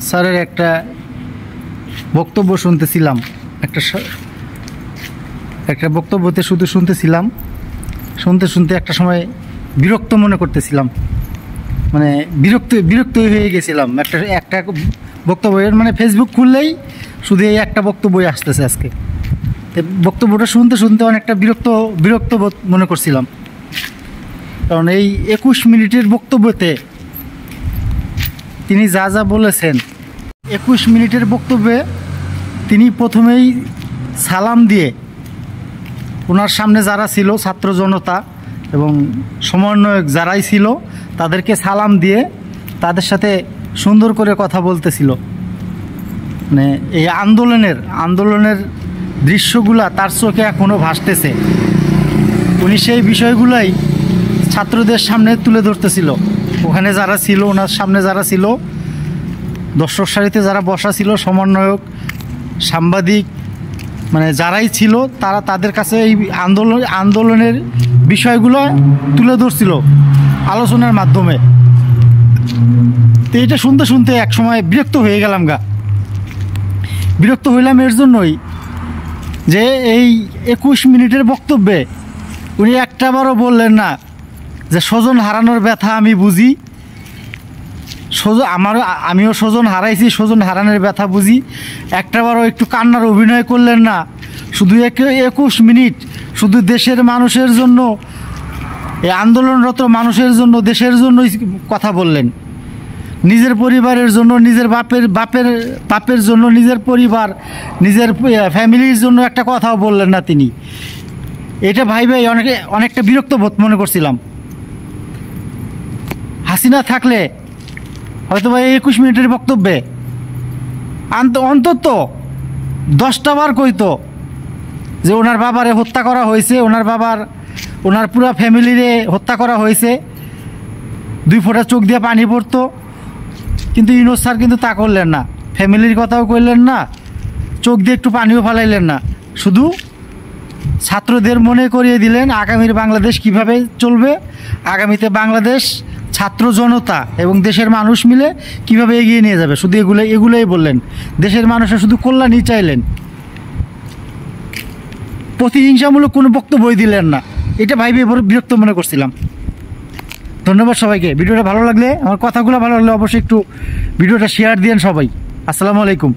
স্যারের একটা বক্তব্য শুনতেছিলাম, একটা বক্তব্যতে শুধু শুনতেছিলাম, শুনতে একটা সময় বিরক্ত মনে করতেছিলাম, মানে বিরক্ত হয়ে গেছিলাম। একটা বক্তব্যের মানে ফেসবুক খুললেই শুধু এই একটা বক্তব্যই আসতেছে আজকে। বক্তব্যটা শুনতে অনেকটা বিরক্ত বোধ মনে করছিলাম, কারণ এই 21 মিনিটের বক্তব্যতে তিনি যা যা বলেছেন, 21 মিনিটের বক্তব্যে তিনি প্রথমেই সালাম দিয়ে ওনার সামনে যারা ছিল ছাত্র জনতা এবং সমন্বয়ক যারাই ছিল তাদেরকে সালাম দিয়ে তাদের সাথে সুন্দর করে কথা বলতেছিল। মানে এই আন্দোলনের দৃশ্যগুলা তার চোখে এখনও ভাসতেছে। উনি সেই বিষয়গুলাই ছাত্রদের সামনে তুলে ধরতেছিল। ওখানে যারা ছিল, ওনার সামনে যারা ছিল, দর্শক সারিতে যারা বসা ছিল, সমন্বয়ক, সাংবাদিক, মানে যারাই ছিল তারা তাদের কাছে এই আন্দোলনের বিষয়গুলো তুলে ধরছিল আলোচনার মাধ্যমে। তো এটা শুনতে এক সময় বিরক্ত হয়ে গেলাম। বিরক্ত হইলাম এর জন্যই যে এই 21 মিনিটের বক্তব্যে উনি একটাবারও বললেন না যে স্বজন হারানোর ব্যথা আমি বুঝি, আমিও স্বজন হারাইছি, স্বজন হারানোর ব্যথা বুঝি। একটাবারও একটু কান্নার অভিনয় করলেন না। শুধু 21 মিনিট শুধু দেশের মানুষের জন্য, এই আন্দোলনরত মানুষের জন্য, দেশের জন্যই কথা বললেন। নিজের পরিবারের জন্য, নিজের বাপের জন্য, নিজের পরিবার, নিজের ফ্যামিলির জন্য একটা কথাও বললেন না তিনি। এটা ভাই অনেকটা বিরক্ত বোধ মনে করছিলাম। হাসিনা থাকলে হয়তো ভাই 21 মিনিটের বক্তব্যে অন্তত 10টা বার কইতো যে ওনার বাবারে হত্যা করা হয়েছে, ওনার পুরো ফ্যামিলিরে হত্যা করা হয়েছে, 2 ফোঁটা চোখ দিয়ে পানি পড়তো। কিন্তু ইউনূস স্যার কিন্তু তা করলেন না, ফ্যামিলির কথাও কইলেন না, চোখ দিয়ে একটু পানিও ফালাইলেন না। শুধু ছাত্রদের মনে করিয়ে দিলেন আগামীর বাংলাদেশ কিভাবে চলবে, আগামীতে বাংলাদেশ ছাত্র জনতা এবং দেশের মানুষ মিলে কিভাবে এগিয়ে নিয়ে যাবে, শুধু এগুলোই বললেন। দেশের মানুষের শুধু কল্যাণই চাইলেন, প্রতিহিংসামূলক কোনো বক্তব্যই দিলেন না। এটা ভাইবে বিরক্ত মনে করছিলাম। ধন্যবাদ সবাইকে। ভিডিওটা ভালো লাগলে, আমার কথাগুলো ভালো লাগলে অবশ্যই একটু ভিডিওটা শেয়ার দিয়েন সবাই। আসসালামু আলাইকুম।